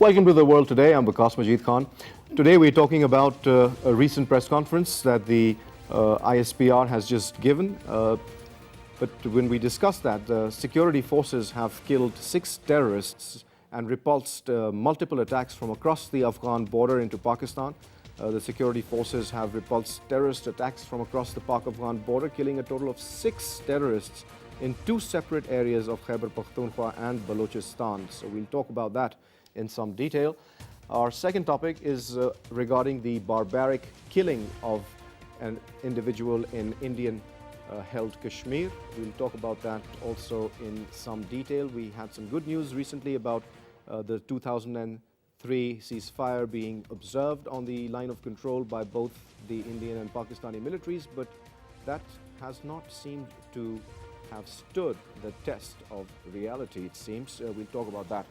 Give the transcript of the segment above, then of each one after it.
Welcome to The World Today. I'm Waqas Majeed Khan. Today we're talking about a recent press conference that the ISPR has just given. But when we discuss that, the security forces have killed 6 terrorists and repulsed multiple attacks from across the Afghan border into Pakistan. The security forces have repulsed terrorist attacks from across the Pak-Afghan border, killing a total of 6 terrorists in 2 separate areas of Khyber Pakhtunkhwa and Balochistan. So we'll talk about that in some detail. Our second topic is regarding the barbaric killing of an individual in Indian-held Kashmir. We'll talk about that also in some detail. We had some good news recently about the 2003 ceasefire being observed on the line of control by both the Indian and Pakistani militaries, but that has not seemed to have stood the test of reality, it seems. We'll talk about that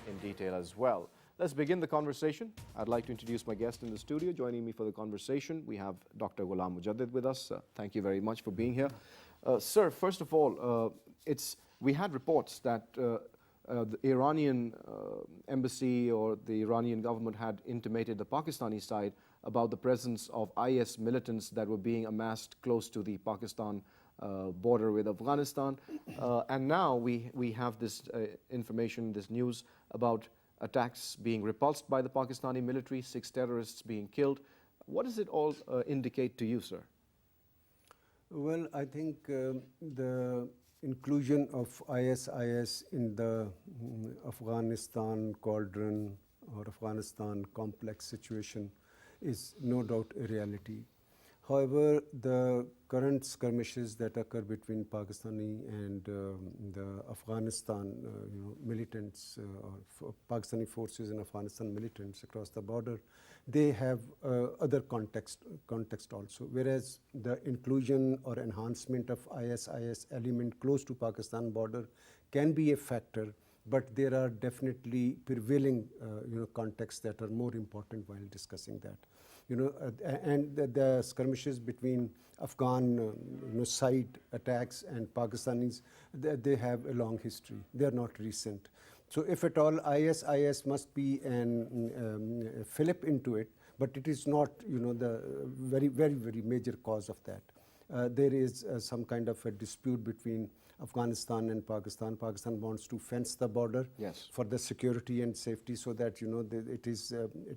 in detail as well. Let's begin the conversation. I'd like to introduce my guest in the studio. Joining me for the conversation, we have Dr. Gulam Mujaddid with us. Thank you very much for being here. Sir, first of all, we had reports that the Iranian embassy or the Iranian government had intimated the Pakistani side about the presence of IS militants that were being amassed close to the Pakistan border with Afghanistan. And now we have this information, this news about attacks being repulsed by the Pakistani military, 6 terrorists being killed. What does it all indicate to you, sir? Well, I think the inclusion of ISIS in the Afghanistan cauldron or Afghanistan complex situation is no doubt a reality. However, the current skirmishes that occur between Pakistani and the Afghanistan militants, or Pakistani forces and Afghanistan militants across the border, they have other context also. Whereas the inclusion or enhancement of ISIS element close to Pakistan border can be a factor, but there are definitely prevailing contexts that are more important while discussing that. And the skirmishes between Afghan side attacks and Pakistanis, they have a long history. They are not recent. So if at all, ISIS must be a fillip into it, but it is not the very major cause of that. There is some kind of a dispute between Afghanistan and Pakistan. Pakistan wants to fence the border for the security and safety, so that it is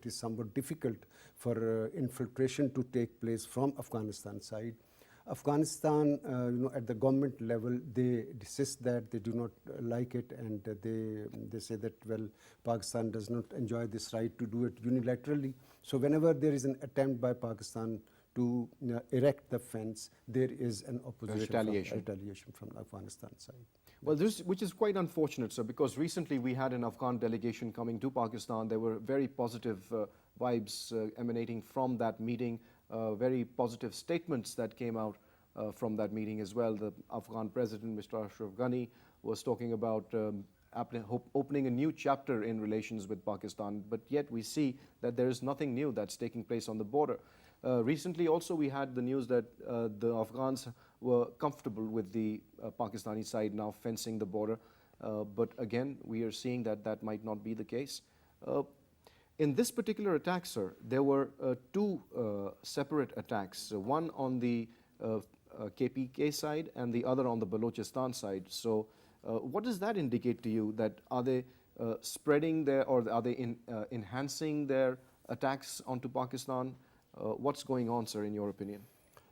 somewhat difficult for infiltration to take place from Afghanistan side. Afghanistan, at the government level, they desist that, they do not like it, and they say that, well, Pakistan does not enjoy this right to do it unilaterally. So whenever there is an attempt by Pakistan to erect the fence, there is an opposition, retaliation from the Afghanistan side. Well, which is quite unfortunate, sir, because recently we had an Afghan delegation coming to Pakistan. There were very positive vibes emanating from that meeting, very positive statements that came out from that meeting as well. The Afghan president, Mr. Ashraf Ghani, was talking about opening a new chapter in relations with Pakistan, but yet we see that there is nothing new that's taking place on the border. Recently also we had the news that the Afghans were comfortable with the Pakistani side now fencing the border, but again we are seeing that that might not be the case. In this particular attack, sir, there were 2 separate attacks, one on the KPK side and the other on the Balochistan side. So what does that indicate to you? That are they spreading their, or are they enhancing their attacks onto Pakistan? What's going on, sir, in your opinion?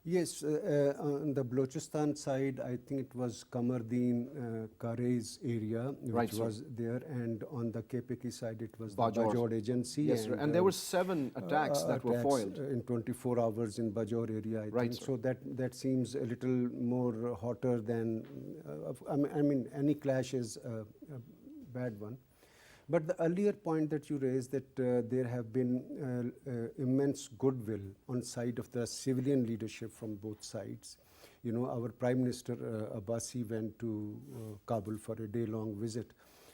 Yes, on the Balochistan side, I think it was Kamardin Karez area which was there, and on the KPK side it was the Bajaur agency. Yes, sir. And there were 7 attacks that were foiled in 24 hours in Bajaur area, I think. Sir. So that seems a little more hotter than, I mean, any clash is a bad one. But the earlier point that you raised, that there have been immense goodwill on side of the civilian leadership from both sides. Our Prime Minister Abbasi went to Kabul for a day-long visit,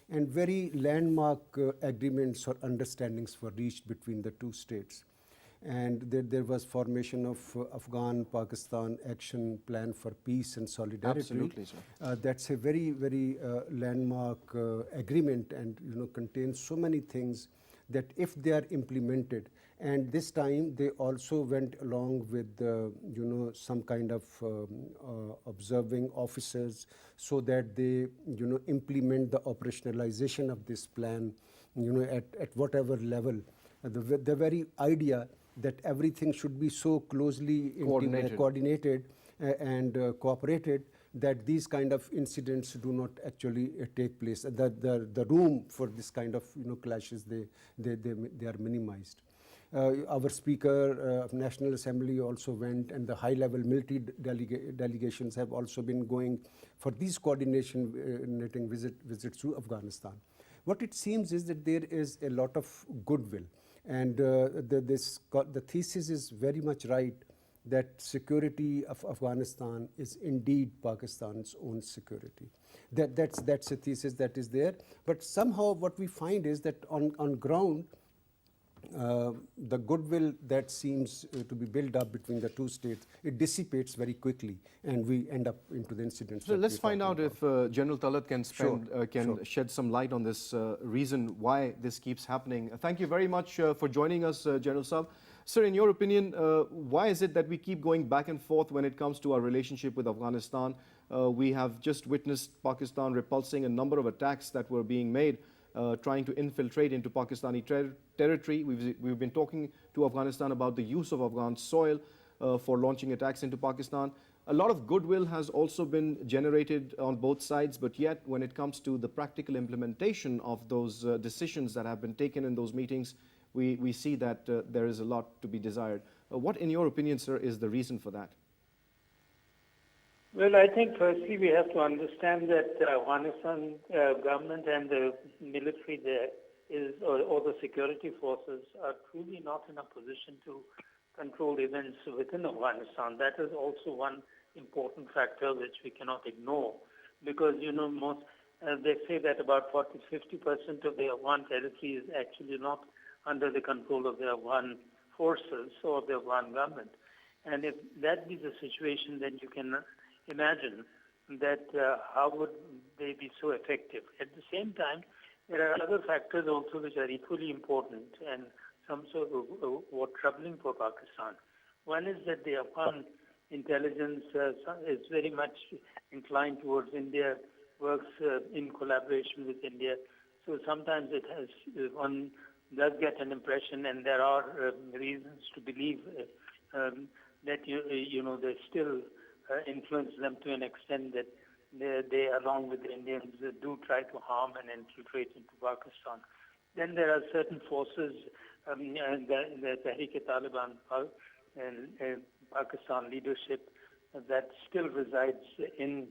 and very landmark agreements or understandings were reached between the 2 states. And there was formation of Afghan-Pakistan Action Plan for Peace and Solidarity. Absolutely, sir. That's a very landmark agreement, and contains so many things that if they are implemented, and this time they also went along with some kind of observing officers, so that they implement the operationalization of this plan at whatever level. The very idea that everything should be so closely coordinated and cooperated that these kind of incidents do not actually take place. The room for this kind of clashes, they are minimized. Our Speaker of National Assembly also went, and the high-level military delegations have also been going for these coordinating visits to Afghanistan. What it seems is that there is a lot of goodwill, and the thesis is very much right, that security of Afghanistan is indeed Pakistan's own security. That's a thesis that is there. But somehow what we find is that on ground, the goodwill that seems to be built up between the two states, it dissipates very quickly, and we end up into the incidents. So let's find out if General Talat can shed some light on this reason why this keeps happening. Thank you very much for joining us, General Saab. Sir, in your opinion, why is it that we keep going back and forth when it comes to our relationship with Afghanistan? We have just witnessed Pakistan repulsing a number of attacks that were being made, trying to infiltrate into Pakistani territory. We've been talking to Afghanistan about the use of Afghan soil for launching attacks into Pakistan. A lot of goodwill has also been generated on both sides, but yet when it comes to the practical implementation of those decisions that have been taken in those meetings, we see that there is a lot to be desired. What, in your opinion, sir, is the reason for that? Well, I think firstly we have to understand that Afghanistan government and the military there or the security forces are truly not in a position to control events within Afghanistan. That is also one important factor which we cannot ignore, because they say that about 40-50% of the Afghan territory is actually not under the control of the Afghan forces or the Afghan government. And if that be the situation, then you can imagine that how would they be so effective. At the same time, there are other factors also which are equally important and some sort of troubling for Pakistan. One is that the Afghan intelligence is very much inclined towards India, works in collaboration with India. So sometimes one does get an impression, and there are reasons to believe that they still influence them to an extent that they along with the Indians, do try to harm and infiltrate into Pakistan. Then there are certain forces, the Tehreek-e-Taliban and Pakistan leadership that still resides in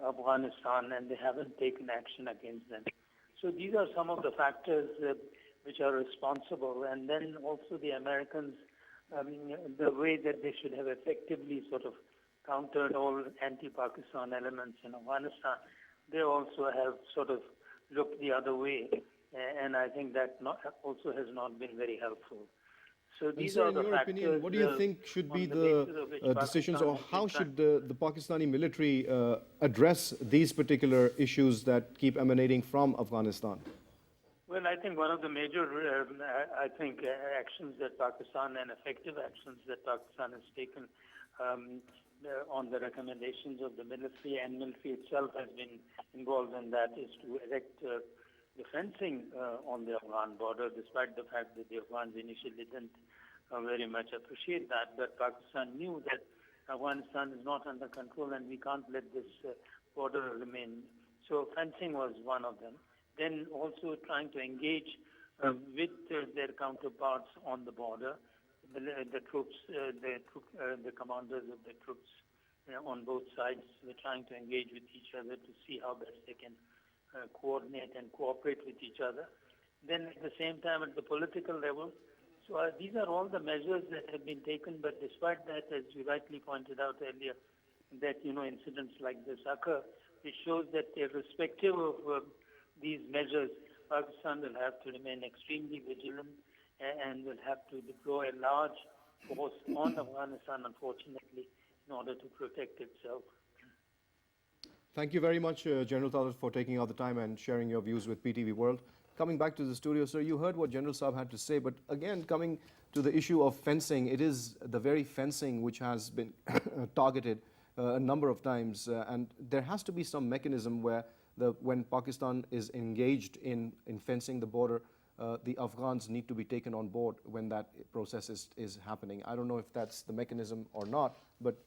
Afghanistan, and they haven't taken action against them. So these are some of the factors which are responsible. And then also the Americans, the way that they should have effectively sort of countered all anti-Pakistan elements in Afghanistan, they also have sort of looked the other way. And I think that also has not been very helpful. So these are the factors. In your opinion, what do you think should be the decisions, or how should the Pakistani military address these particular issues that keep emanating from Afghanistan? Well, I think one of the major, actions that Pakistan and effective actions that Pakistan has taken on the recommendations of the military, and military itself has been involved in that, is to erect the fencing on the Afghan border, despite the fact that the Afghans initially didn't very much appreciate that. But Pakistan knew that Afghanistan is not under control and we can't let this border remain. So fencing was one of them. Then also trying to engage with their counterparts on the border, the troops, the commanders of the troops on both sides were trying to engage with each other to see how best they can coordinate and cooperate with each other. Then at the same time at the political level, so these are all the measures that have been taken, but despite that, as you rightly pointed out earlier, that incidents like this occur, it shows that irrespective of these measures, Pakistan will have to remain extremely vigilant and will have to deploy a large force on Afghanistan, unfortunately, in order to protect itself. Thank you very much, General Talat, for taking out the time and sharing your views with PTV World. coming back to the studio, sir, you heard what General Saab had to say, but again, coming to the issue of fencing, it is the very fencing which has been targeted a number of times, and there has to be some mechanism where when Pakistan is engaged in fencing the border, the Afghans need to be taken on board when that process is happening. I don't know if that's the mechanism or not, but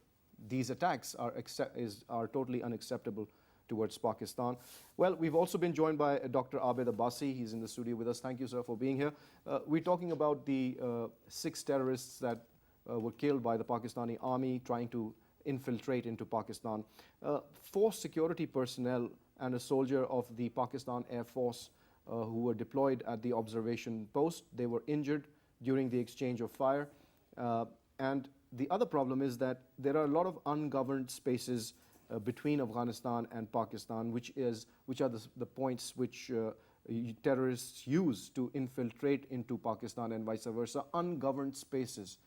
these attacks are totally unacceptable towards Pakistan. Well, we've also been joined by Dr. Abid Abbasi. He's in the studio with us. Thank you, sir, for being here. We're talking about the 6 terrorists that were killed by the Pakistani army trying to infiltrate into Pakistan. 4 security personnel and a soldier of the Pakistan Air Force who were deployed at the observation post, they were injured during the exchange of fire. And the other problem is that there are a lot of ungoverned spaces between Afghanistan and Pakistan, which are the points which terrorists use to infiltrate into Pakistan and vice versa, ungoverned spaces.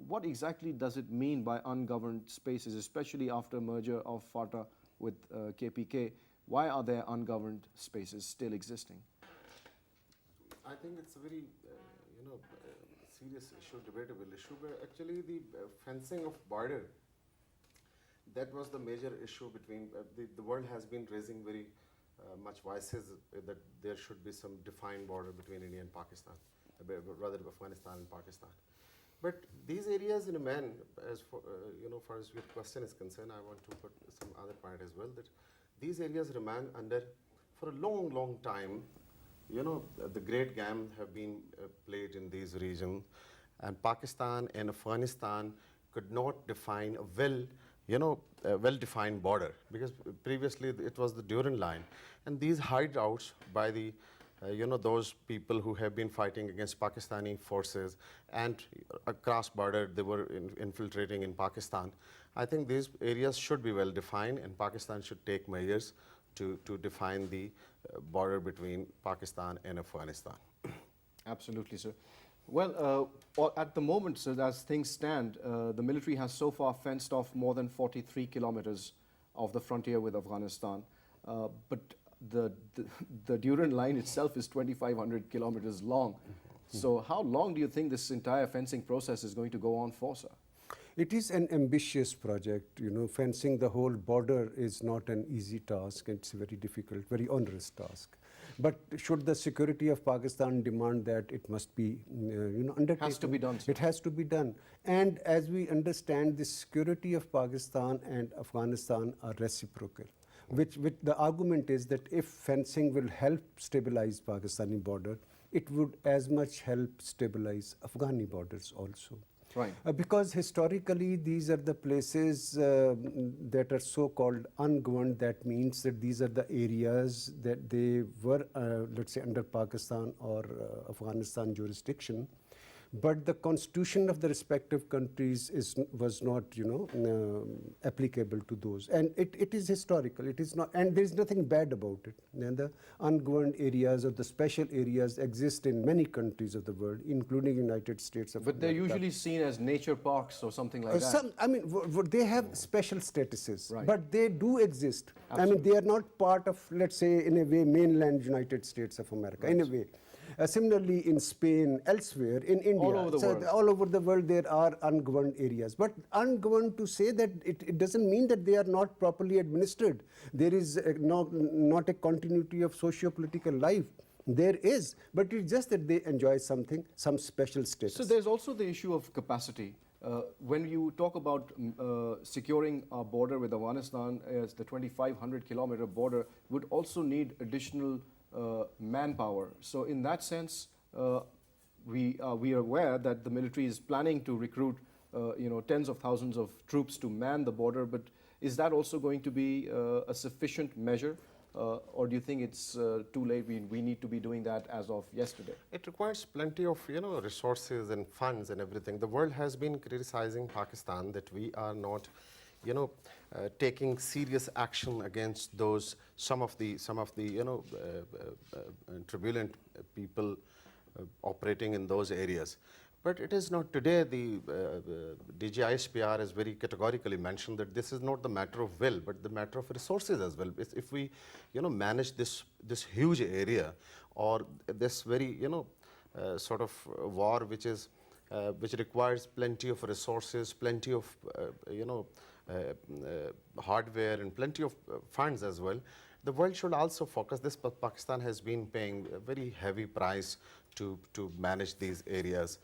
What exactly does it mean by ungoverned spaces, especially after merger of FATA with KPK? Why are there ungoverned spaces still existing? I think it's a very, serious issue, debatable issue, but actually the fencing of border, that was the major issue between, the world has been raising very much voices that there should be some defined border between India and Pakistan, rather Afghanistan and Pakistan. But these areas in a man, as far as your question is concerned, I want to put some other point as well, that these areas remain under, for a long, long time, the great game have been played in these regions, and Pakistan and Afghanistan could not define a well-defined border, because previously it was the Durand line, and these hideouts by the those people who have been fighting against Pakistani forces and across border they were infiltrating in Pakistan. I think these areas should be well defined, and Pakistan should take measures to define the border between Pakistan and Afghanistan. Absolutely, sir. Well, at the moment, sir, as things stand, the military has so far fenced off more than 43 kilometers of the frontier with Afghanistan. But the Durand line itself is 2,500 kilometers long. So how long do you think this entire fencing process is going to go on for, sir? It is an ambitious project. Fencing the whole border is not an easy task. It's a very difficult, very onerous task. But should the security of Pakistan demand that, it must be undertaken. It has to be done, sir. It has to be done. And as we understand, the security of Pakistan and Afghanistan are reciprocal. Which the argument is that if fencing will help stabilize Pakistani border, it would as much help stabilize Afghani borders also. Right. Because historically these are the places that are so-called ungoverned. That means that these are the areas that they were, let's say, under Pakistan or Afghanistan jurisdiction. But the constitution of the respective countries was not, applicable to those. And it is historical. It is not, and there is nothing bad about it. And the ungoverned areas or the special areas exist in many countries of the world, including United States of America. But they're usually seen as nature parks or something like that. They have special statuses, right. But they do exist. Absolutely. They are not part of, let's say, in a way, mainland United States of America, right. In a way. Similarly, in Spain, elsewhere, in India, all over the world. All over the world, there are ungoverned areas. But ungoverned, to say that, it doesn't mean that they are not properly administered. There is not a continuity of socio-political life. There is, but it's just that they enjoy some special status. So there's also the issue of capacity. When you talk about securing our border with Afghanistan, as the 2,500-kilometer border would also need additional manpower. So in that sense, we are aware that the military is planning to recruit tens of thousands of troops to man the border, but is that also going to be a sufficient measure, or do you think it's too late? We need to be doing that as of yesterday? It requires plenty of resources and funds and everything. The world has been criticizing Pakistan that we are not taking serious action against some of the turbulent people operating in those areas. But it is not today. The DGISPR has very categorically mentioned that this is not the matter of will, but the matter of resources as well. If we, manage this huge area, or this very, sort of war which requires plenty of resources, plenty of, hardware, and plenty of funds as well. The world should also focus. Pakistan has been paying a very heavy price to manage these areas.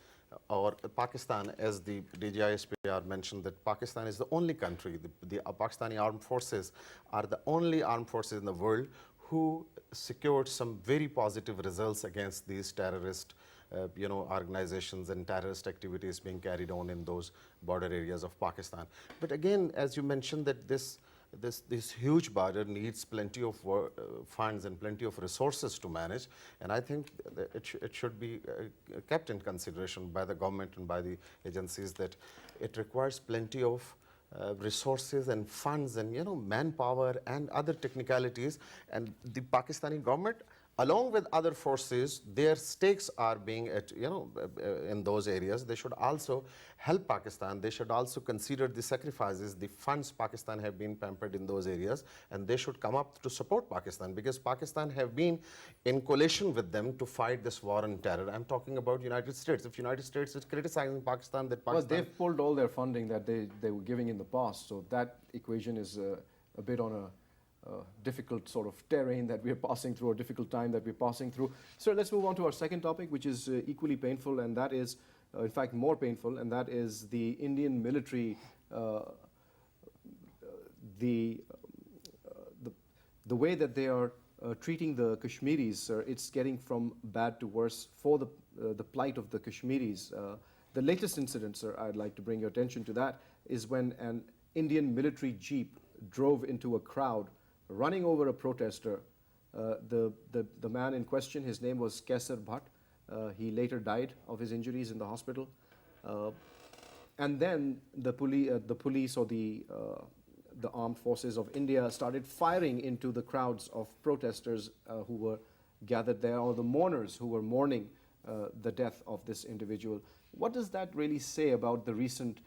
Or Pakistan, as the DGISPR mentioned, that Pakistan is the only country, the Pakistani armed forces are the only armed forces in the world who secured some very positive results against these terrorist organizations and terrorist activities being carried on in those border areas of Pakistan. But again, as you mentioned, that this huge border needs plenty of funds and plenty of resources to manage, and I think that it should be kept in consideration by the government and by the agencies that it requires plenty of resources and funds and manpower and other technicalities, and the Pakistani government, along with other forces, their stakes are being at, in those areas. They should also help Pakistan. They should also consider the sacrifices, the funds Pakistan have been pampered in those areas, and they should come up to support Pakistan, because Pakistan have been in coalition with them to fight this war on terror. I'm talking about United States. If United States is criticizing Pakistan, that Pakistan... Well, they've pulled all their funding that they were giving in the past, so that equation is a bit on a difficult sort of terrain that we're passing through, or difficult time that we're passing through. So let's move on to our second topic, which is equally painful, and that is, in fact, more painful, and that is the Indian military, the way that they are treating the Kashmiris. It's getting from bad to worse for the plight of the Kashmiris. The latest incident, sir, I'd like to bring your attention to that, is when an Indian military jeep drove into a crowd, running over a protester. The man in question, his name was Kaisar Bhatt. He later died of his injuries in the hospital. And then the police or the armed forces of India started firing into the crowds of protesters who were gathered there, or the mourners who were mourning the death of this individual. What does that really say about the recent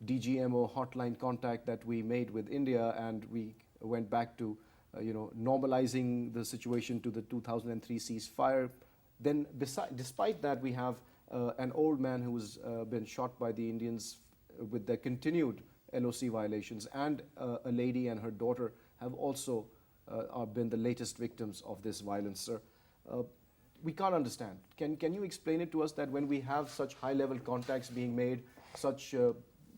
DGMO hotline contact that we made with India, and we went back to normalizing the situation to the 2003 ceasefire? Then despite that, we have an old man who's been shot by the Indians with the continued LOC violations, and a lady and her daughter have also been the latest victims of this violence, sir. We can't understand. Can you explain it to us, that when we have such high-level contacts being made, such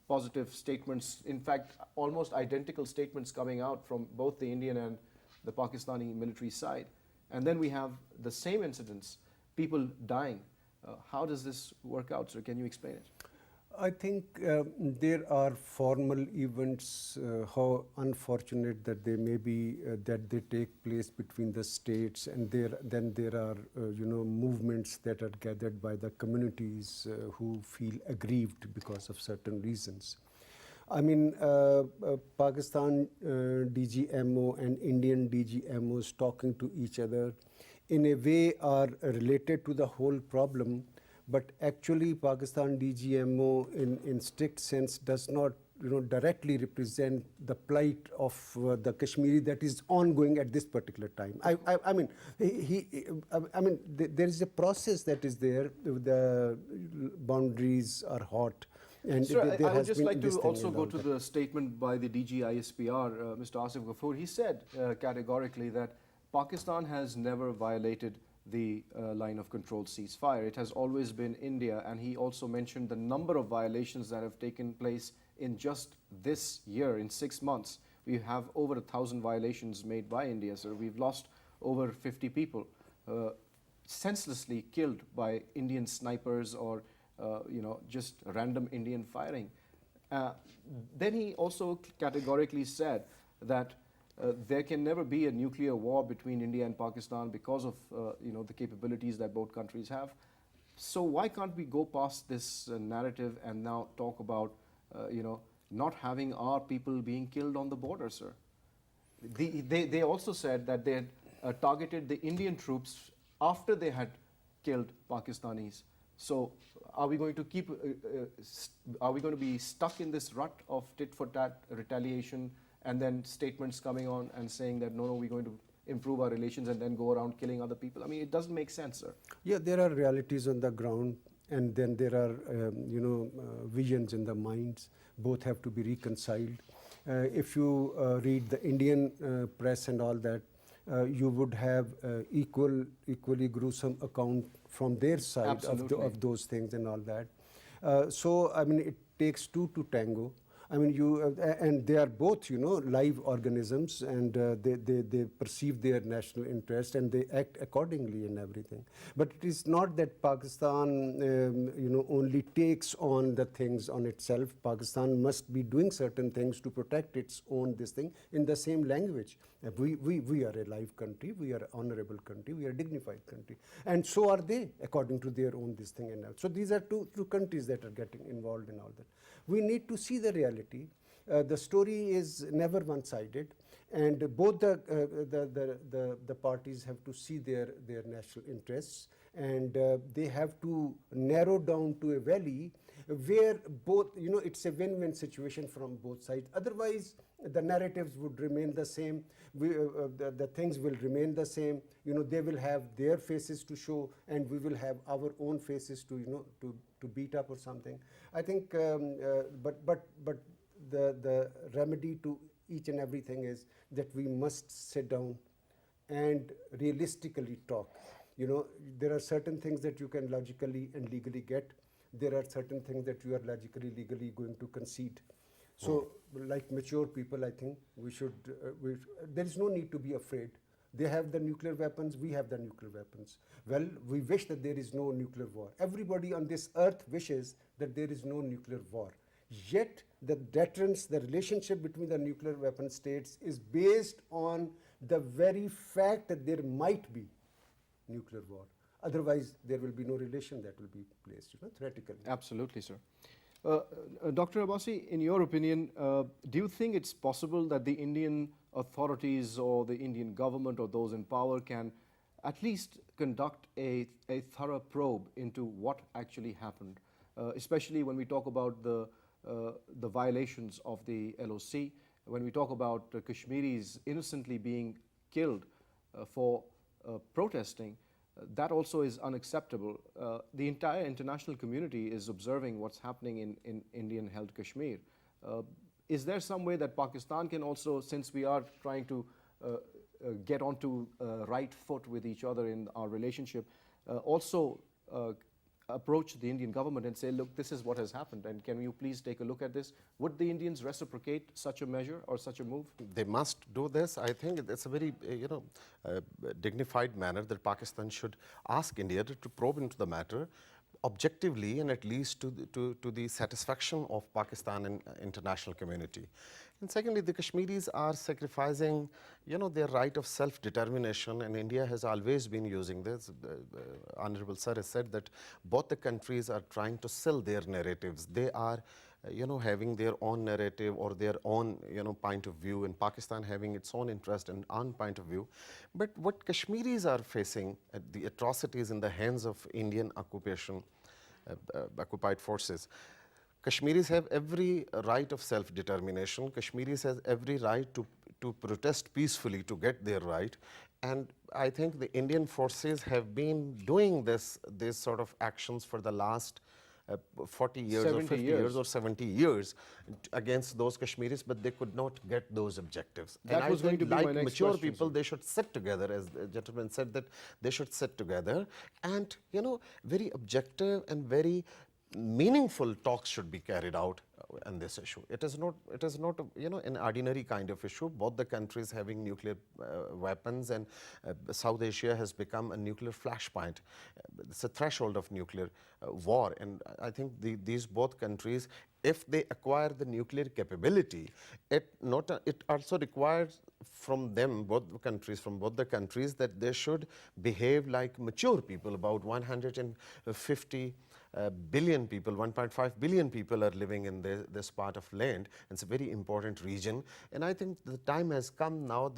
positive statements, in fact, almost identical statements coming out from both the Indian and the Pakistani military side, and then we have the same incidents, people dying. How does this work out, sir? Can you explain it? I think there are formal events, how unfortunate that they may be, that they take place between the states, and then there are movements that are gathered by the communities who feel aggrieved because of certain reasons. I mean, Pakistan DGMO and Indian DGMOs talking to each other in a way are related to the whole problem. But actually, Pakistan DGMO, in strict sense, does not, directly represent the plight of the Kashmiri that is ongoing at this particular time. I mean, there is a process that is there. The boundaries are hot. And sir, I would just like to also go to the statement by the DGISPR, Mr. Asif Ghafoor. He said categorically that Pakistan has never violated the line of control ceasefire. It has always been India, and he also mentioned the number of violations that have taken place in just this year. In 6 months, we have over 1,000 violations made by India, sir. We've lost over 50 people, senselessly killed by Indian snipers, or just random Indian firing. Then he also categorically said that there can never be a nuclear war between India and Pakistan because of the capabilities that both countries have. So why can't we go past this narrative and now talk about not having our people being killed on the border, sir? They also said that they had targeted the Indian troops after they had killed Pakistanis. So are we going to are we going to be stuck in this rut of tit for tat retaliation and then statements coming on and saying that no, we're going to improve our relations and then go around killing other people? I mean, it doesn't make sense, sir. Yeah, there are realities on the ground, and then there are, visions in the minds. Both have to be reconciled. If you read the Indian press and all that, you would have equally gruesome account from their side of those things and all that. So, I mean, it takes two to tango. I mean, and they are both, live organisms, and they perceive their national interest and they act accordingly in everything. But it is not that Pakistan, only takes on the things on itself. Pakistan must be doing certain things to protect its own this thing in the same language. We are a live country, we are an honorable country, we are a dignified country, and so are they according to their own this thing and that. So these are two countries that are getting involved in all that. We need to see the reality. The story is never one-sided, and both the parties have to see their national interests, and they have to narrow down to a valley where both, it's a win-win situation from both sides. Otherwise, the narratives would remain the same. The things will remain the same. They will have their faces to show, and we will have our own faces to beat up or something. I think, but the remedy to each and everything is that we must sit down and realistically talk. There are certain things that you can logically and legally get. There are certain things that you are logically, legally going to concede. So, like mature people, I think we should, there is no need to be afraid. They have the nuclear weapons, we have the nuclear weapons. Well, we wish that there is no nuclear war. Everybody on this earth wishes that there is no nuclear war. Yet, the deterrence, the relationship between the nuclear weapon states is based on the very fact that there might be nuclear war. Otherwise, there will be no relation that will be placed, theoretically. Absolutely, sir. Dr. Abbasi, in your opinion, do you think it's possible that the Indian authorities or the Indian government or those in power can at least conduct a thorough probe into what actually happened, especially when we talk about the violations of the LOC, when we talk about Kashmiris innocently being killed for protesting? That also is unacceptable. The entire international community is observing what's happening in Indian-held Kashmir. Is there some way that Pakistan can also, since we are trying to get onto right foot with each other in our relationship, also approach the Indian government and say, look, this is what has happened, and can you please take a look at this? Would the Indians reciprocate such a measure or such a move? They must do this. I think it's a very, dignified manner that Pakistan should ask India to probe into the matter objectively and at least to the satisfaction of Pakistan and international community. And secondly, the Kashmiris are sacrificing, their right of self-determination, and India has always been using this. Honorable Sir has said that both the countries are trying to sell their narratives. They are, having their own narrative or their own, point of view, and Pakistan having its own interest and own point of view. But what Kashmiris are facing, the atrocities in the hands of Indian occupied forces, Kashmiris have every right of self-determination. Kashmiris have every right to protest peacefully to get their right. And I think the Indian forces have been doing these sort of actions for the last 40 years or 50 years or 70 years against those Kashmiris, but they could not get those objectives. That was going to be my next question. Like mature people, they should sit together, as the gentleman said, that they should sit together and, very objective and very meaningful talks should be carried out on this issue. It is not an ordinary kind of issue. Both the countries having nuclear weapons, and South Asia has become a nuclear flashpoint. It's a threshold of nuclear war, and I think these both countries, if they acquire the nuclear capability, it also requires from them, both the countries, that they should behave like mature people. About 150 billion people, 1.5 billion people are living in this part of land. It's a very important region, and I think the time has come now.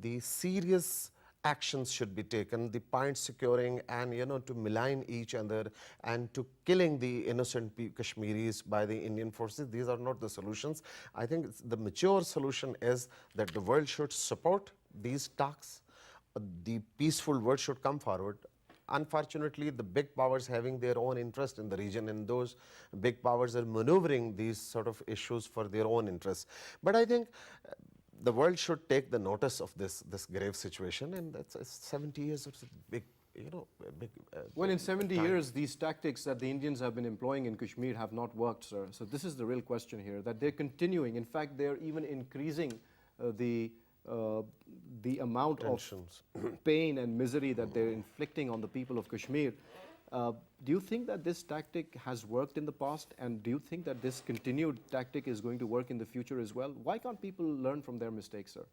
The serious actions should be taken, the point securing and, to malign each other and to killing the innocent Kashmiris by the Indian forces. These are not the solutions. I think the mature solution is that the world should support these talks. The peaceful world should come forward. Unfortunately, the big powers having their own interest in the region, and those big powers are maneuvering these sort of issues for their own interests. But I think the world should take the notice of this grave situation, and that's 70 years of big, Well, in 70 time. years, these tactics that the Indians have been employing in Kashmir have not worked, sir. So this is the real question here, that they're continuing. In fact, they're even increasing the amount Tensions. of pain and misery that they're inflicting on the people of Kashmir. Do you think that this tactic has worked in the past, and do you think that this continued tactic is going to work in the future as well? Why can't people learn from their mistakes, sir?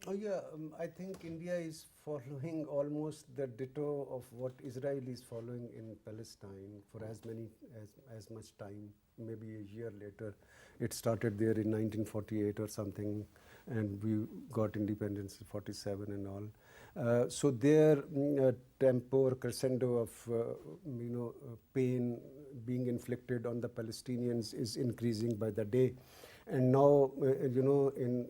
Oh yeah, I think India is following almost the ditto of what Israel is following in Palestine for as much time. Maybe a year later, it started there in 1948 or something, and we got independence in 47 and all. So their tempo or crescendo of pain being inflicted on the Palestinians is increasing by the day. And now, in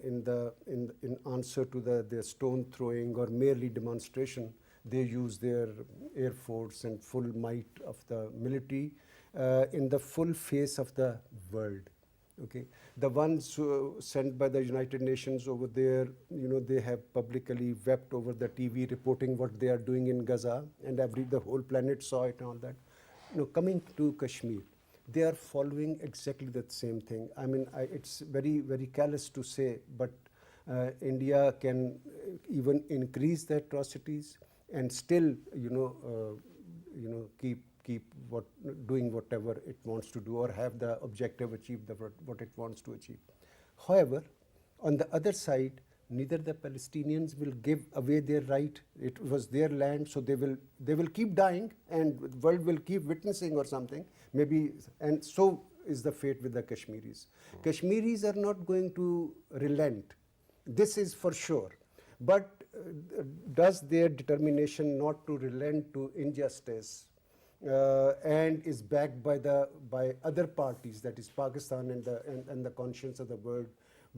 answer to the stone throwing or merely demonstration, they use their air force and full might of the military in the full face of the world. Okay, the ones sent by the United Nations over there, they have publicly wept over the TV reporting what they are doing in Gaza, and the whole planet saw it and all that. Coming to Kashmir, they are following exactly the same thing. I mean, it's very, very callous to say, but India can even increase the atrocities and still, keep doing whatever it wants to do, or have the objective achieve what it wants to achieve. However, on the other side, neither the Palestinians will give away their right. It was their land, so they will keep dying, and the world will keep witnessing or something. Maybe, and so is the fate with the Kashmiris. Kashmiris are not going to relent. This is for sure. But does their determination not to relent to injustice and is backed by other parties, that is Pakistan and the conscience of the world,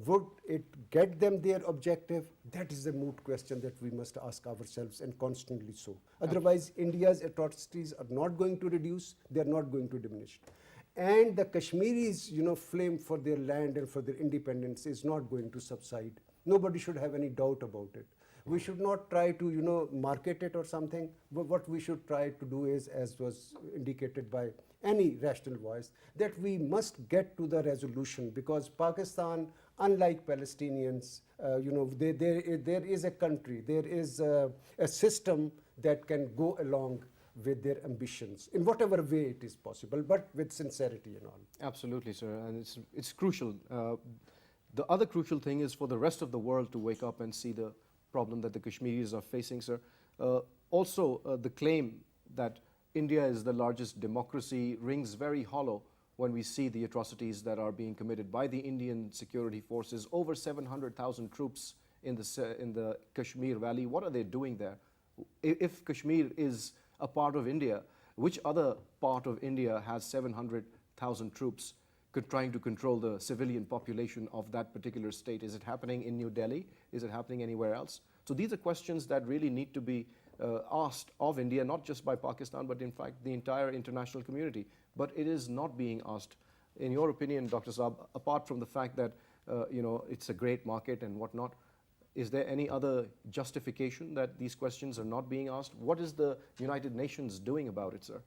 would it get them their objective? That is a moot question that we must ask ourselves, and constantly so. Otherwise, India's atrocities are not going to reduce, they are not going to diminish. And the Kashmiris, flame for their land and for their independence is not going to subside. Nobody should have any doubt about it. We should not try to, market it or something, but what we should try to do is, as was indicated by any rational voice, that we must get to the resolution, because Pakistan, unlike Palestinians, there is a country, there is a system that can go along with their ambitions in whatever way it is possible, but with sincerity and all. Absolutely, sir, and it's crucial. The other crucial thing is for the rest of the world to wake up and see the problem that the Kashmiris are facing, sir. Also, the claim that India is the largest democracy rings very hollow when we see the atrocities that are being committed by the Indian security forces. Over 700,000 troops in the Kashmir Valley. What are they doing there? If Kashmir is a part of India, which other part of India has 700,000 troops trying to control the civilian population of that particular state? Is it happening in New Delhi? Is it happening anywhere else? So these are questions that really need to be asked of India, not just by Pakistan, but in fact the entire international community. But it is not being asked. In your opinion, Dr. Saab, apart from the fact that it's a great market and whatnot, is there any other justification that these questions are not being asked? What is the United Nations doing about it, sir?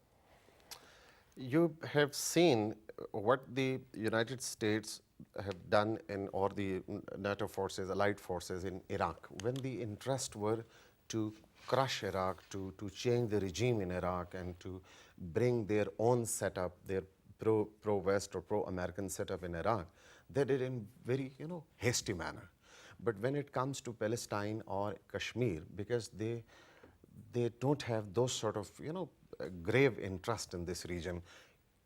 You have seen what the United States have done or the NATO forces, allied forces in Iraq, when the interests were to crush Iraq, to change the regime in Iraq, and to bring their own setup, their pro-West or pro-American setup in Iraq. They did in very hasty manner. But when it comes to Palestine or Kashmir, because they don't have those sort of grave interest in this region,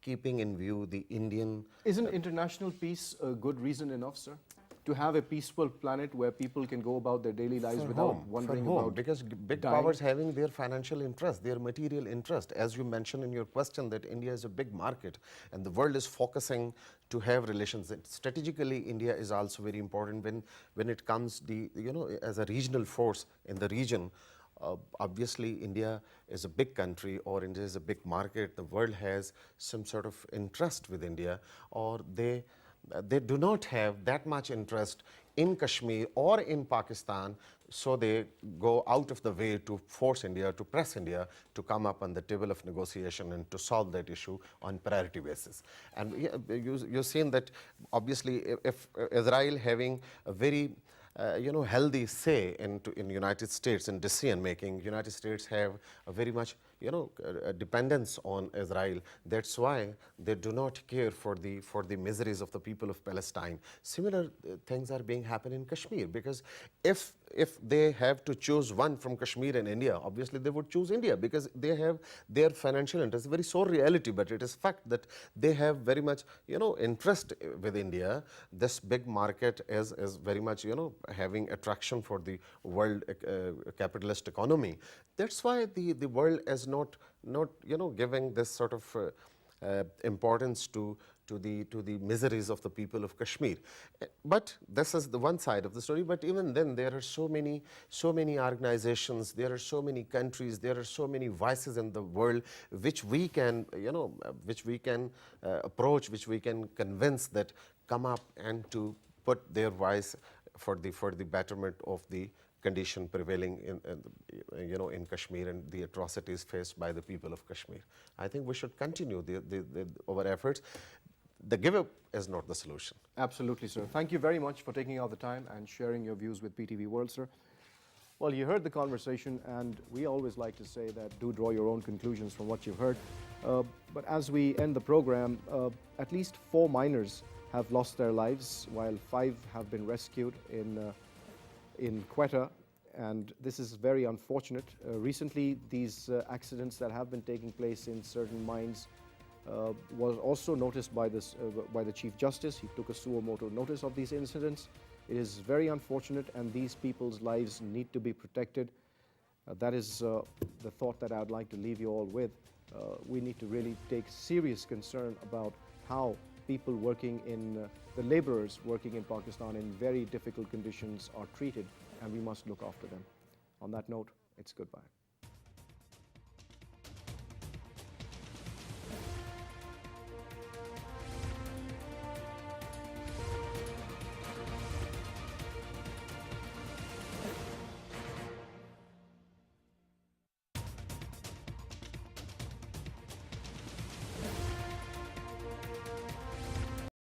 keeping in view the Indian... Isn't international peace a good reason enough, sir? to have a peaceful planet where people can go about their daily lives without wondering about because big dying? powers having their financial interest, their material interest. As you mentioned in your question, that India is a big market and the world is focusing to have relations. And strategically, India is also very important when it comes as a regional force in the region. Obviously, India is a big country, or India is a big market. The world has some sort of interest with India, or they do not have that much interest in Kashmir or in Pakistan, so they go out of the way to force India, to press India to come up on the table of negotiation and to solve that issue on priority basis. And you've seen that obviously if Israel having a very healthy say in United States in decision making. United States have a very much, a dependence on Israel. That's why they do not care for the miseries of the people of Palestine. Similar things are being happening in Kashmir, because if they have to choose one from Kashmir and India, obviously they would choose India because they have their financial interest. Very sore reality, but it is fact that they have very much, interest with India. This big market is very much, having attraction for the world capitalist economy. That's why the world is not giving this sort of importance to the miseries of the people of Kashmir. But this is the one side of the story. But even then, there are so many organizations, there are so many countries, there are so many voices in the world which we can approach, which we can convince that come up and to put their voice for the betterment of the condition prevailing in Kashmir and the atrocities faced by the people of Kashmir. I think we should continue our efforts. The give up is not the solution. Absolutely, sir. Thank you very much for taking out the time and sharing your views with PTV World, sir. Well, you heard the conversation, and we always like to say that do draw your own conclusions from what you've heard. But as we end the program, at least 4 miners have lost their lives, while 5 have been rescued in Quetta, and this is very unfortunate. Recently, these accidents that have been taking place in certain mines was also noticed by the Chief Justice. He took a suo motu notice of these incidents. It is very unfortunate, and these people's lives need to be protected. That is the thought that I'd like to leave you all with. We need to really take serious concern about how people working in, the laborers working in Pakistan in very difficult conditions are treated, and we must look after them. On that note, it's goodbye.